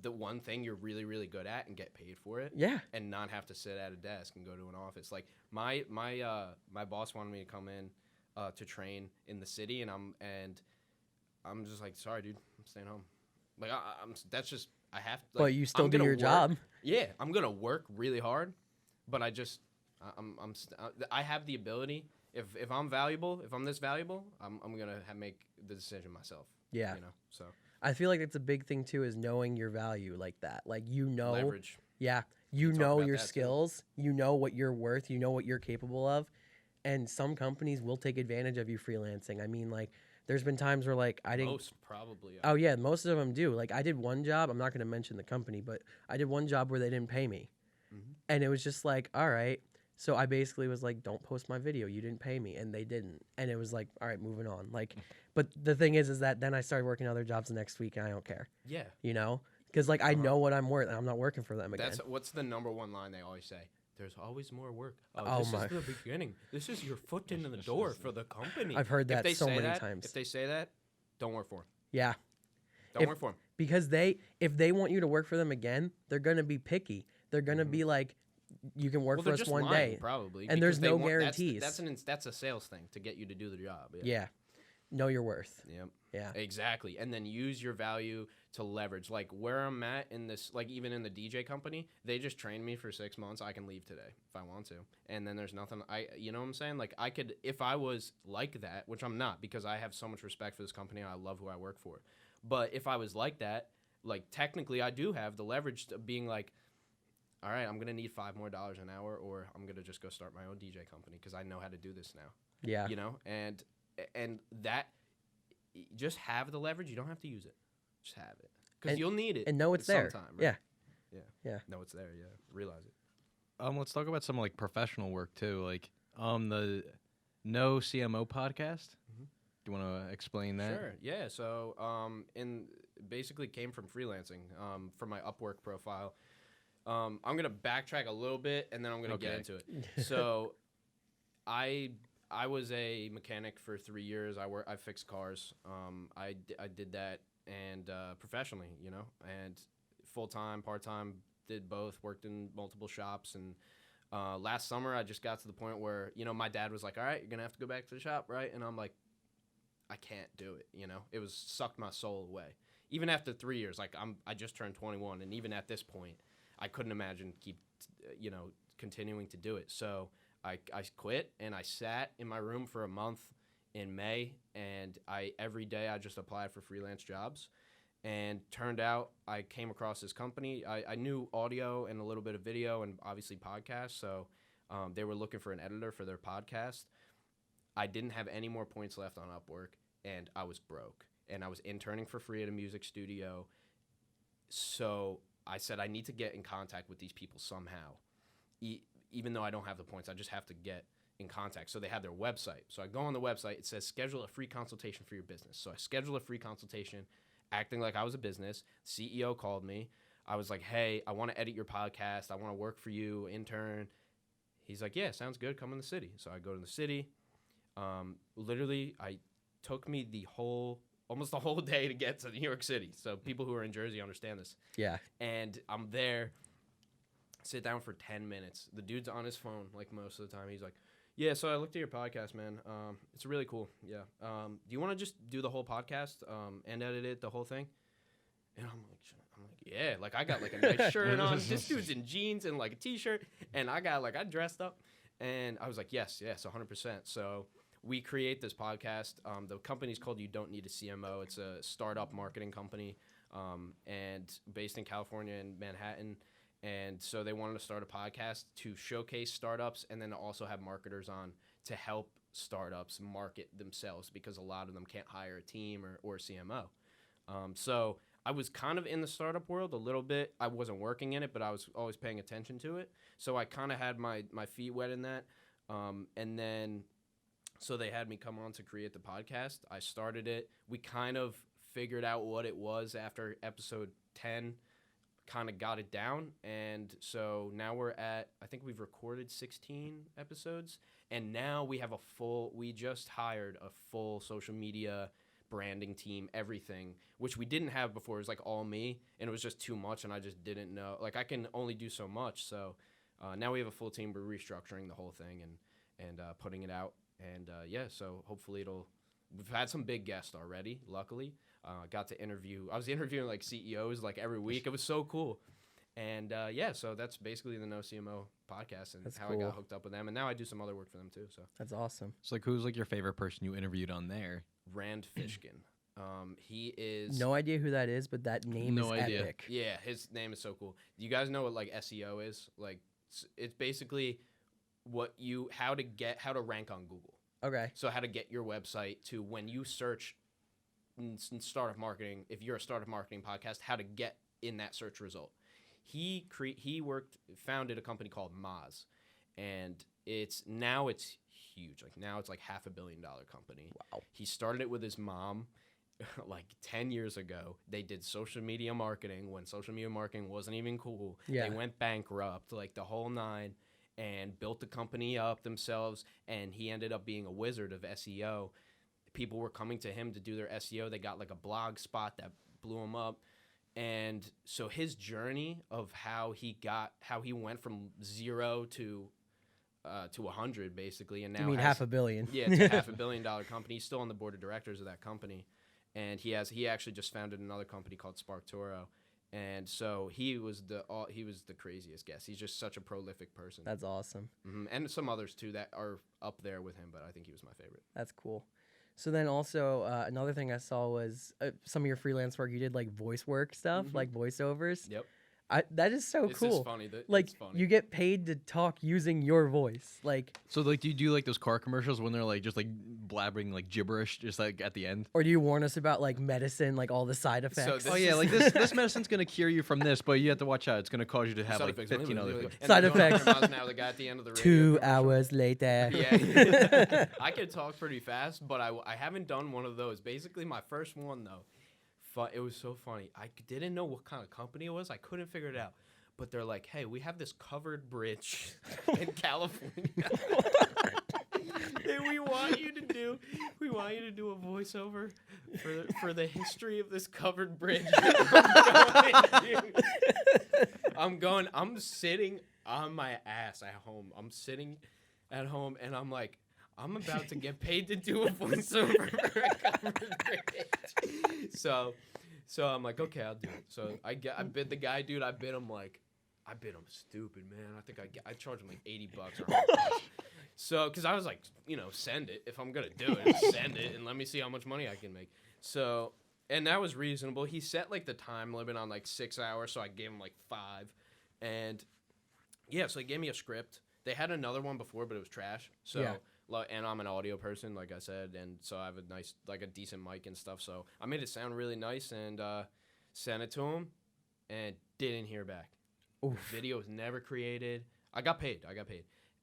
the one thing you're really, really good at and get paid for it. Yeah. And not have to sit at a desk and go to an office. Like my boss wanted me to come in to train in the city, and I'm just like, sorry, dude, I'm staying home. Like that's just I have. Like, But you still do your job. Yeah, I'm gonna work really hard, but I have the ability. If I'm valuable, if I'm this valuable, I'm gonna make the decision myself. Yeah. You know, so I feel like it's a big thing too, is knowing your value like that. Like, leverage. Yeah, you know your skills, you know what you're worth, you know what you're capable of, and some companies will take advantage of you freelancing. I mean, like, there's been times where like I didn't. Most probably. Oh yeah, most of them do. Like I did one job. I'm not going to mention the company, but I did one job where they didn't pay me, and it was just like, all right. So I basically was like, don't post my video. You didn't pay me, and they didn't. And it was like, all right, moving on. Like, but the thing is that then I started working other jobs the next week, and I don't care. Yeah. You know, because like I know what I'm worth, and I'm not working for them again. What's the number one line they always say? There's always more work. Oh, this my. is the beginning. This is your foot into the door for the company. I've heard that so many times. If they say that, don't work for them. Yeah. Don't work for them. Because if they want you to work for them again, they're going to be picky. They're going to be like, you can work for us one day. Probably. And there's no guarantees. That's a sales thing to get you to do the job. Yeah. Know your worth. Yep. Yeah. Exactly. And then use your value to leverage. Like where I'm at in this, like even in the DJ company, they just trained me for 6 months. I can leave today if I want to. And then there's nothing, you know what I'm saying? Like I could, if I was like that, which I'm not because I have so much respect for this company and I love who I work for. But if I was like that, like technically I do have the leverage to being like, all right, I'm going to need $5 more an hour, or I'm going to just go start my own DJ company because I know how to do this now. Yeah. You know, and that, just have the leverage. You don't have to use it. Just have it. Because you'll need it. And know it's there. Sometime, right? Yeah. Yeah. Know it's there, yeah. Realize it. Let's talk about some like professional work too. Like the No CMO podcast. Do you want to explain that? Sure. Yeah. So basically came from freelancing from my Upwork profile. I'm going to backtrack a little bit and then I'm going to get into it. So I was a mechanic for 3 years. I fixed cars. I did that and professionally, you know, and full-time, part-time, did both, worked in multiple shops. And last summer I just got to the point where, you know, my dad was like, all right, you're going to have to go back to the shop, right? And I'm like, I can't do it, you know? It was sucked my soul away. Even after 3 years, like I just turned 21, and even at this point, I couldn't imagine continuing to do it. So I quit, and I sat in my room for a month in May, and every day I just applied for freelance jobs. And turned out I came across this company. I knew audio and a little bit of video and obviously podcasts, so they were looking for an editor for their podcast. I didn't have any more points left on Upwork, and I was broke. And I was interning for free at a music studio. So I said I need to get in contact with these people somehow. Even though I don't have the points, I just have to get in contact. So they have their website. So I go on the website. It says schedule a free consultation for your business. So I schedule a free consultation, acting like I was a business. CEO called me. I was like, hey, I want to edit your podcast. I want to work for you, intern. He's like, yeah, sounds good. Come in the city. So I go to the city. Literally, I took me almost the whole day to get to New York City. So people who are in Jersey understand this. Yeah. And I'm there, sit down for 10 minutes. The dude's on his phone like most of the time. He's like, yeah, so I looked at your podcast, man. It's really cool. Yeah. Do you want to just do the whole podcast and edit it, the whole thing? And I'm like, yeah. Like, I got like a nice shirt on. This dude's in jeans and like a T-shirt. And I dressed up. And I was like, yes, 100%. So we create this podcast. The company's called You Don't Need a CMO. It's a startup marketing company and based in California in Manhattan. And so they wanted to start a podcast to showcase startups and then to also have marketers on to help startups market themselves because a lot of them can't hire a team or a CMO. So I was kind of in the startup world a little bit. I wasn't working in it, but I was always paying attention to it. So I kind of had my feet wet in that. And then so they had me come on to create the podcast. I started it. We kind of figured out what it was after episode 10, kind of got it down. And so now I think we've recorded 16 episodes. And now we just hired a full social media branding team, everything, which we didn't have before. It was like all me, and it was just too much, and I just didn't know. Like, I can only do so much. So now we have a full team. We're restructuring the whole thing and putting it out. And so hopefully we've had some big guests already, luckily. I was interviewing like CEOs like every week. It was so cool. And so that's basically the No CMO podcast and how cool. I got hooked up with them. And now I do some other work for them too. So That's awesome. So like, who's like your favorite person you interviewed on there? Rand Fishkin. He is No idea who that is, but that name No is idea. epic. Yeah, his name is so cool. Do you guys know what like SEO is? Like, it's basically how to rank on Google. Okay. So how to get your website to when you search in startup marketing, if you're a startup marketing podcast, how to get in that search result. He founded a company called Moz, and it's huge. Like now it's like $500 million company. Wow. He started it with his mom like 10 years ago. They did social media marketing when social media marketing wasn't even cool. Yeah. They went bankrupt, like the whole nine, and built the company up themselves, and he ended up being a wizard of SEO. People were coming to him to do their SEO. They got like a blog spot that blew him up. And so his journey of how he went from 0 to 100 basically, and now You mean $500 million? Yeah, it's a $500 million company. He's still on the board of directors of that company, and he actually just founded another company called SparkToro, and so he was the craziest guest. He's just such a prolific person. That's awesome. And some others too that are up there with him, but I think he was my favorite. That's cool. So then also another thing I saw was some of your freelance work. You did like voice work stuff, like voiceovers. Yep. That is so It's cool. just funny. Like it's funny. you get paid to talk using your voice. Like, So like, do you do like those car commercials when they're like just like blabbering like gibberish just like at the end? or do you warn us about like medicine, like all the side effects? this Oh yeah, is- like this medicine's gonna cure you from this, but you have to watch out. It's gonna cause you to have Side like effects. 15 other things. And Side they're going effects. 100 miles an hour, the guy at the end of the radio 2 commercial. hours later. Yeah, I could talk pretty fast, but I haven't done one of those. Basically, my first one though, it was so funny. I didn't know what kind of company it was. I couldn't figure it out. But they're like, hey, we have this covered bridge in California. And we want you to do a voiceover for the history of this covered bridge. I'm sitting on my ass at home. I'm sitting at home and I'm like, I'm about to get paid to do a voiceover for a covered bridge. So I'm like, okay, I'll do it. So I bid the guy, dude. I bid him stupid, man. I think I charged him like $80 or $100. So, because I was like, send it. If I'm going to do it, send it and let me see how much money I can make. So, and that was reasonable. He set like the time limit on like 6 hours, so I gave him like 5. And yeah, so he gave me a script. They had another one before, but it was trash. So, Yeah. And I'm an audio person, like I said, and so I have a decent mic and stuff. So I made it sound really nice and sent it to him and didn't hear back. Oof. Video was never created. I got paid.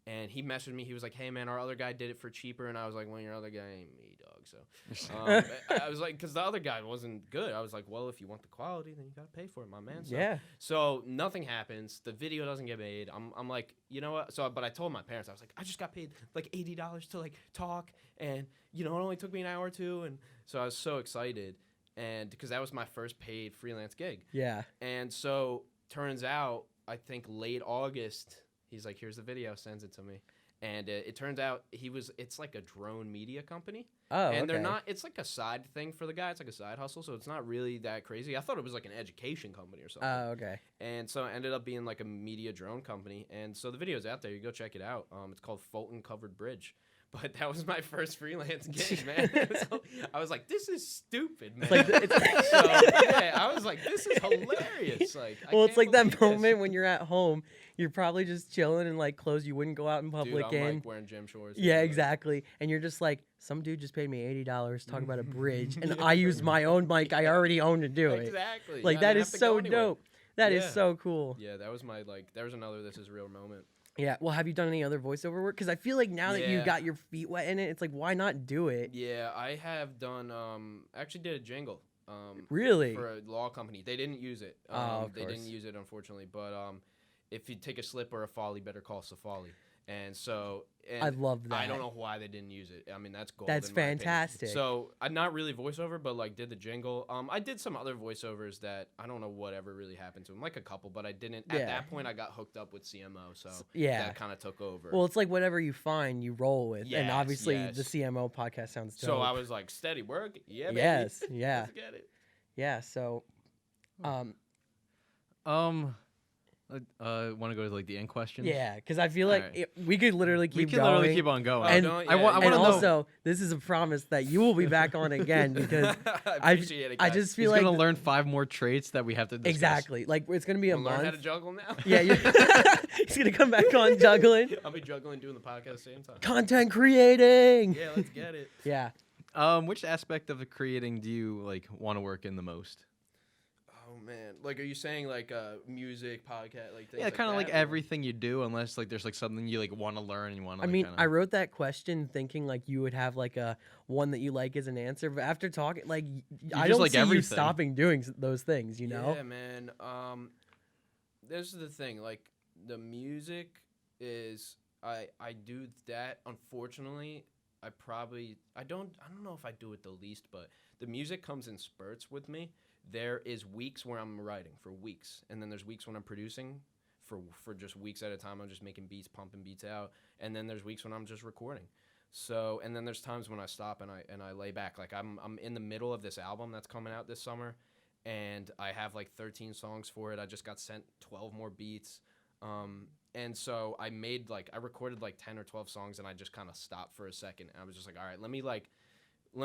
And he messaged me. He was like, hey, man, our other guy did it for cheaper. And I was like, well, your other guy ain't me, dog. So I was like, because the other guy wasn't good. I was like, well, if you want the quality, then you got to pay for it, my man. So, Yeah. So nothing happens. The video doesn't get made. I'm like, you know what? But I told my parents, I was like, I just got paid like $80 to like talk. And, it only took me an hour or two. And so I was so excited. And because that was my first paid freelance gig. Yeah. And so turns out, I think late August, he's like, here's the video, sends it to me. And it turns out it's like a drone media company. Oh, and they're okay. not, it's like a side thing for the guy. It's like a side hustle. So it's not really that crazy. I thought it was like an education company or something. Oh, okay. And so it ended up being like a media drone company. And so the video's out there. You go check it out. It's called Fulton Covered Bridge. But that was my first freelance gig, man. So I was like, this is stupid, man. I was like, this is hilarious. Like, Well, it's like that moment this. when you're at home, you're probably just chilling in like clothes you wouldn't go out in public Dude, I'm in. like wearing gym shorts. Yeah, exactly. And you're just like, some dude just paid me $80 to talk about a bridge, and I used my own mic I already own to do it. Exactly. Like, I that didn't is have to go so anywhere. dope. That is Yeah. so cool. Yeah, that was my there was another This Is Real moment. Yeah. Well, have you done any other voiceover work? Because I feel like now that you Yeah. got your feet wet in it, it's like, why not do it? Yeah, I have done. Actually, did a jingle Really? For a law company. They didn't use it. Of They course. didn't use it, unfortunately. But if you take a slip or a folly, better call Safali. And so, I love that. I don't know why they didn't use it. I mean, that's gold. That's in my opinion. fantastic. So, I'm not really voiceover, but like did the jingle. I did some other voiceovers that I don't know whatever really happened to them, like a couple, but I didn't. At that point, I got hooked up with CMO, so that kind of took over. Well, it's like whatever you find, you roll with, and Yes, obviously yes. the CMO podcast sounds dope. So I was like, steady work, yeah, baby. Yes, yeah, Let's get it. yeah. So, Want to go to like the end questions? yeah, because I feel like Alright. we could literally keep We can going. literally keep on going. And- don't- I want to And know. also, this is a promise that you will be back on again because I appreciate it, I guys. just He's feel like gonna learn 5 more traits that we have to discuss. exactly like it's gonna be a Wanna learn how to month. juggle now. Yeah, he's gonna come back on juggling, I'll be juggling doing the podcast at the same time. content creating. Yeah, let's get it. Yeah. Which aspect of the creating do you like want to work in the most? Oh man, like, are you saying like music, podcast, like things Yeah, like kind of that, like or- everything you do, unless like there's like something you like want to learn and you want to. I mean, kinda... I wrote that question thinking like you would have like a one that you like as an answer, but after talking, like I just don't like see you everything. stopping doing those things. You know? Yeah, man. This is the thing. Like, the music is I do that. Unfortunately, I don't know if I do it the least, but the music comes in spurts with me. There is weeks where I'm writing for weeks, and then there's weeks when I'm producing for just weeks at a time. I'm just making beats, pumping beats out, and then there's weeks when I'm just recording. So, and then there's times when I stop and I lay back. Like I'm in the middle of this album that's coming out this summer, and I have like 13 songs for it. I just got sent 12 more beats. And so I recorded like 10 or 12 songs, and I just kind of stopped for a second. And I was just like, all right, let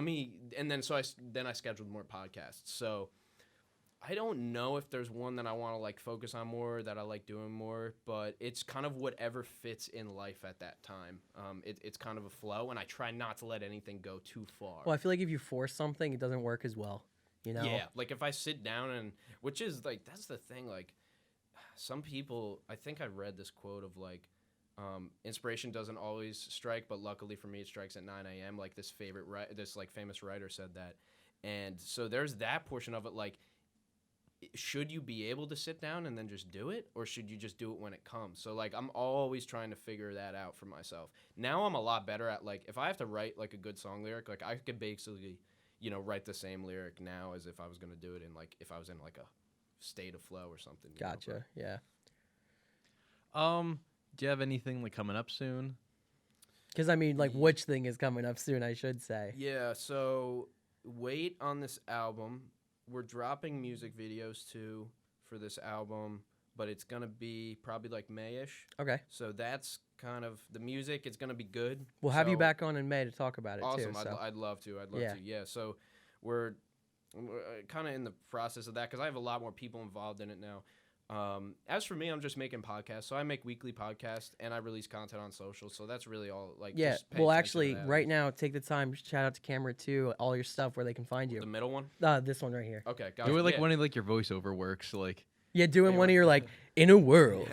me, and then so I scheduled more podcasts. So I don't know if there's one that I want to like focus on more, that I like doing more, but it's kind of whatever fits in life at that time. It's kind of a flow, and I try not to let anything go too far. Well, I feel like if you force something, it doesn't work as well. You know? Yeah, like if I sit down and, which is like, that's the thing, like some people, I think I read this quote of like, inspiration doesn't always strike, but luckily for me, it strikes at 9 a.m. Like this famous writer said that. And so there's that portion of it. Like, should you be able to sit down and then just do it, or should you just do it when it comes? So like, I'm always trying to figure that out for myself. Now I'm a lot better at like, if I have to write like a good song lyric, like I could basically, write the same lyric now as if I was going to do it in like, if I was in like a state of flow or something. Gotcha. Yeah. Do you have anything like coming up soon? Because I mean, like, which thing is coming up soon? I should say. Yeah. So wait on this album. We're dropping music videos too for this album, but it's gonna be probably like May-ish. Okay. So that's kind of the music. It's gonna be good. We'll have you So- back on in May to talk about it Awesome. too. So. I'd love to. Yeah. Yeah. So we're kind of in the process of that because I have a lot more people involved in it now. As for me, I'm just making podcasts. So I make weekly podcasts and I release content on social. So that's really all. Like, Yeah. just pay Well, attention to actually, that. right now, take the time. Shout out to camera 2, all your stuff where they can find you. The middle one. This one right here. Okay. Got Do it like yeah. one of like your voiceover works, like. Yeah, doing Yeah, one of like- your like in a world.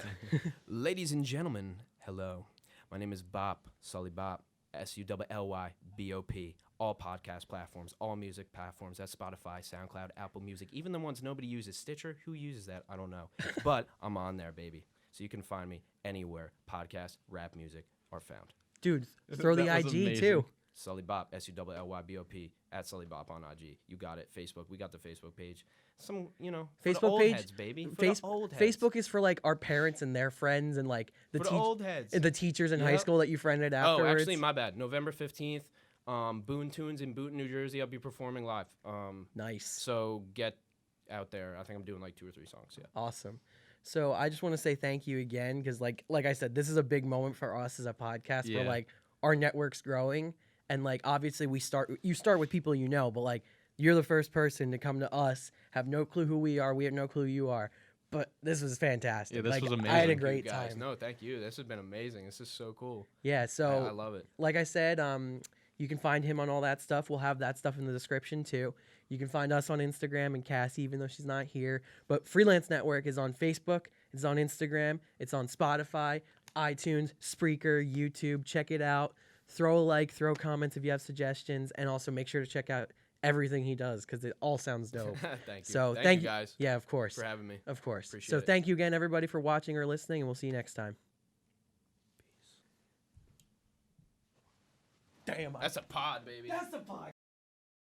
Ladies and gentlemen, hello. My name is Bop, Sully Bop, SULLYBOP. All podcast platforms, all music platforms. That's Spotify, SoundCloud, Apple Music, even the ones nobody uses. Stitcher, who uses that? I don't know. But I'm on there, baby. So you can find me anywhere podcasts, rap music are found. Dude, throw the That was IG amazing. too. Sully Bop, SULLYBOP, at Sully Bop on IG. You got it. Facebook, we got the Facebook page. Some, for the Facebook old page, heads, baby. For the old heads. Facebook is for like our parents and their friends and like the For the old heads. the teachers in high Yep. school that you friended afterwards. Oh, actually, my bad. November 15th, Boone Tunes in Boonton, New Jersey. I'll be performing live. Nice. So get out there. I think I'm doing like 2 or 3 songs. Yeah. Awesome. So I just want to say thank you again because like I said, this is a big moment for us as a podcast where Yeah. like our network's growing and like obviously you start with people you know, but like you're the first person to come to us, have no clue who we are, we have no clue who you are. But this was fantastic. Yeah, this like, was I had a amazing. Thank you, great guys. time. No, thank you. This has been amazing. This is so cool. Yeah, so I love it. like I said, you can find him on all that stuff. We'll have that stuff in the description too. You can find us on Instagram and Cassie, even though she's not here. But Freelance Network is on Facebook. It's on Instagram. It's on Spotify, iTunes, Spreaker, YouTube. Check it out. Throw a like, throw comments if you have suggestions. And also make sure to check out everything he does because it all sounds dope. Thank you. So thank you guys Yeah, of course. for having me. Of course. Appreciate So it. thank you again, everybody, for watching or listening, and we'll see you next time. Damn. That's a pod, baby. That's the pod.